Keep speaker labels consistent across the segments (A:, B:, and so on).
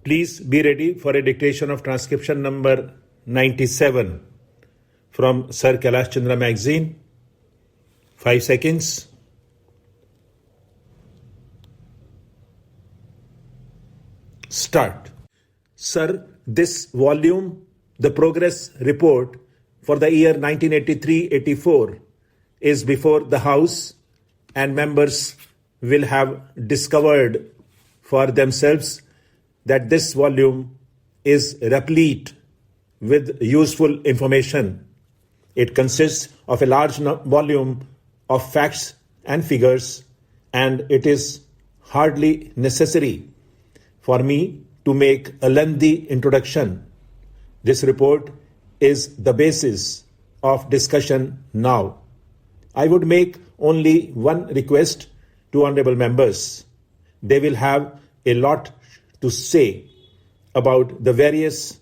A: Please be ready for a dictation of transcription number 97 from Sir Kailash Chandra magazine. 5 seconds. Start. Sir, this volume, the progress report for the year 1983-84, is before the House, and members will have discovered for themselves that this volume is replete with useful information. It consists of a large volume of facts and figures, and it is hardly necessary for me to make a lengthy introduction. This report is the basis of discussion now. I would make only one request to honorable members. They will have a lot to say about the various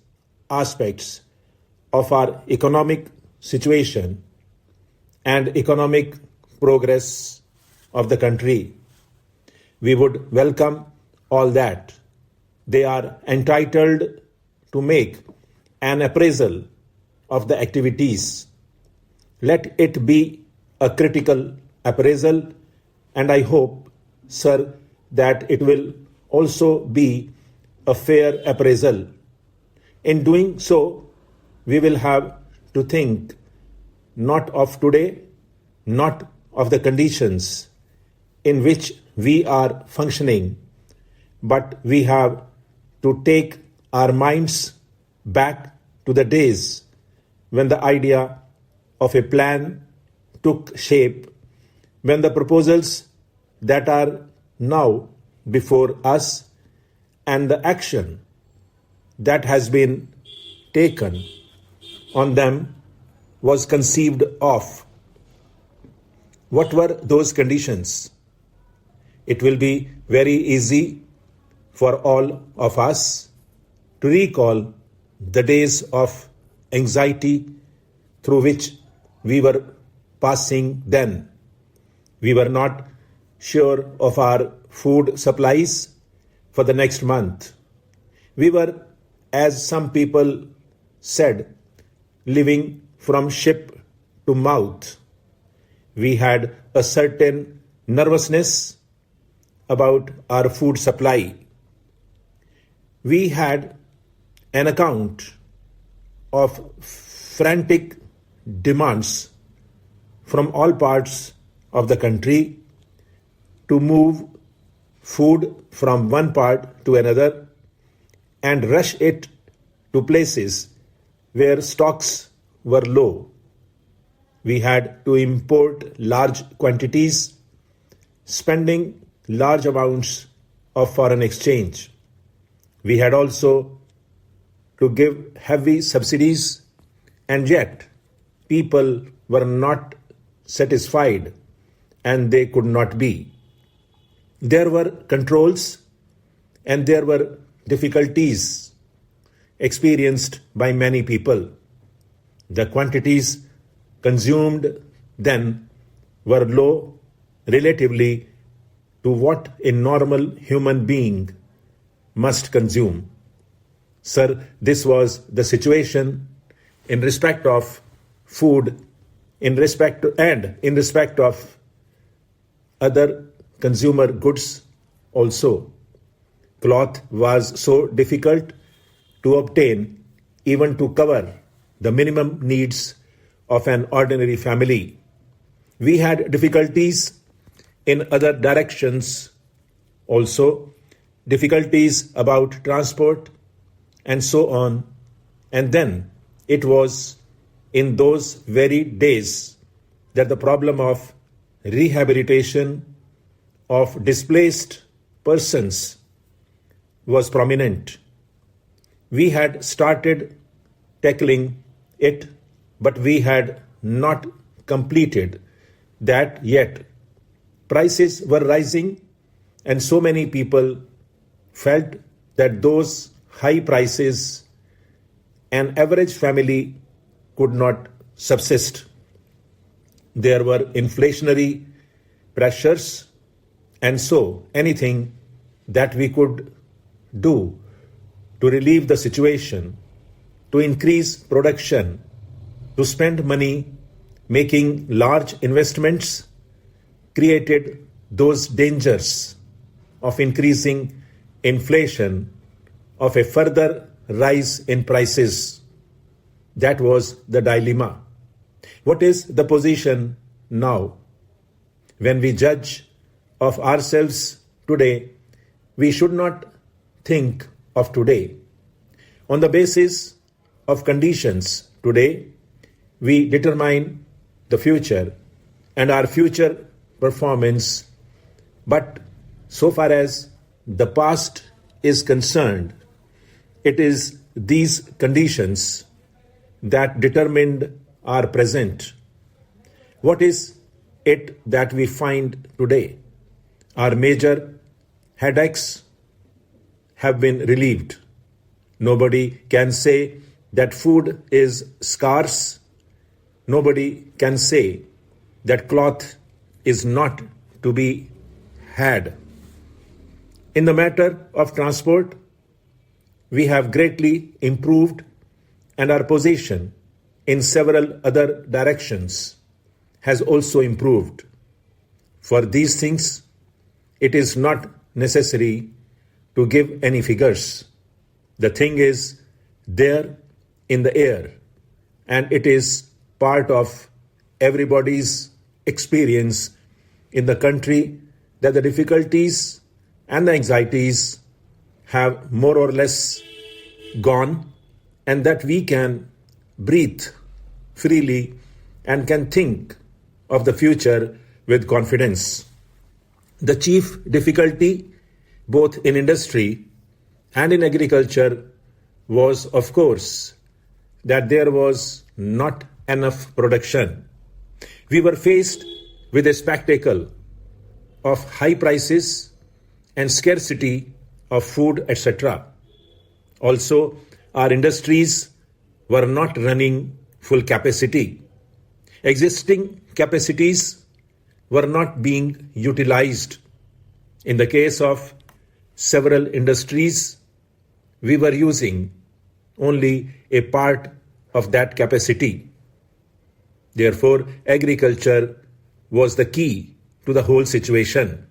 A: aspects of our economic situation and economic progress of the country. We would welcome all that. They are entitled to make an appraisal of the activities. Let it be a critical appraisal, and I hope, sir, that it will also be a fair appraisal. In doing so, we will have to think not of today, not of the conditions in which we are functioning, but we have to take our minds back to the days when the idea of a plan took shape, when the proposals that are now before us and the action that has been taken on them was conceived of. What were those conditions? It will be very easy for all of us to recall the days of anxiety through which we were passing then. We were not sure of our food supplies for the next month. We were, as some people said, living from ship to mouth. We had a certain nervousness about our food supply. We had an account of frantic demands from all parts of the country to move food from one part to another and rush it to places where stocks were low. We had to import large quantities, spending large amounts of foreign exchange. We had also to give heavy subsidies, and yet people were not satisfied, and they could not be. There were controls and there were difficulties experienced by many people. The quantities consumed then were low relatively to what a normal human being must consume. Sir, this was the situation in respect of food, in respect of other consumer goods also. Cloth was so difficult to obtain, even to cover the minimum needs of an ordinary family. We had difficulties in other directions also, difficulties about transport and so on. And then it was in those very days that the problem of rehabilitation of displaced persons was prominent. We had started tackling it, but we had not completed that yet. Prices were rising, and so many people felt that those high prices an average family could not subsist. There were inflationary pressures, and so anything that we could do to relieve the situation, to increase production, to spend money making large investments, created those dangers of increasing inflation, of a further rise in prices. That was the dilemma. What is the position now? When we judge of ourselves today, we should not think of today. On the basis of conditions today, we determine the future and our future performance. But so far as the past is concerned, it is these conditions that determined our present. What is it that we find today? Our major headaches have been relieved. Nobody can say that food is scarce. Nobody can say that cloth is not to be had. In the matter of transport, we have greatly improved, and our position in several other directions has also improved. For these things, it is not necessary to give any figures. The thing is there in the air, and it is part of everybody's experience in the country that the difficulties and the anxieties have more or less gone, and that we can breathe freely and can think of the future with confidence. The chief difficulty, both in industry and in agriculture, was, of course, that there was not enough production. We were faced with a spectacle of high prices and scarcity of food, etc. Also, our industries were not running full capacity. Existing capacities were not being utilized. In the case of several industries, we were using only a part of that capacity. Therefore, agriculture was the key to the whole situation.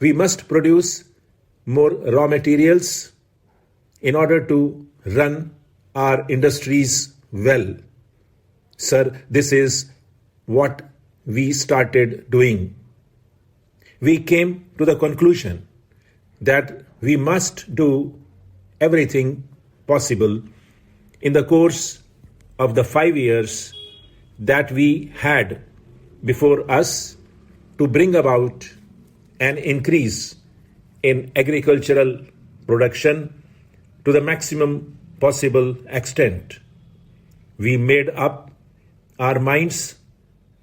A: We must produce more raw materials in order to run our industries well. Sir, this is what we started doing. We came to the conclusion that we must do everything possible in the course of the 5 years that we had before us to bring about an increase in agricultural production to the maximum possible extent. We made up our minds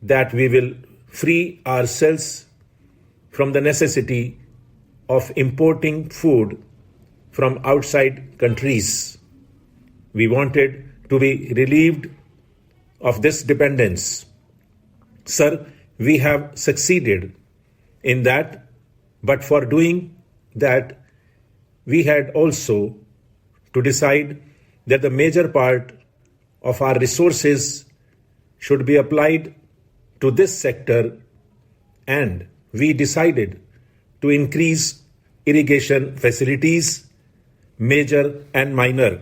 A: that we will free ourselves from the necessity of importing food from outside countries. We wanted to be relieved of this dependence. Sir, we have succeeded in that, but for doing that, we had also to decide that the major part of our resources should be applied to this sector, and we decided to increase irrigation facilities, major and minor.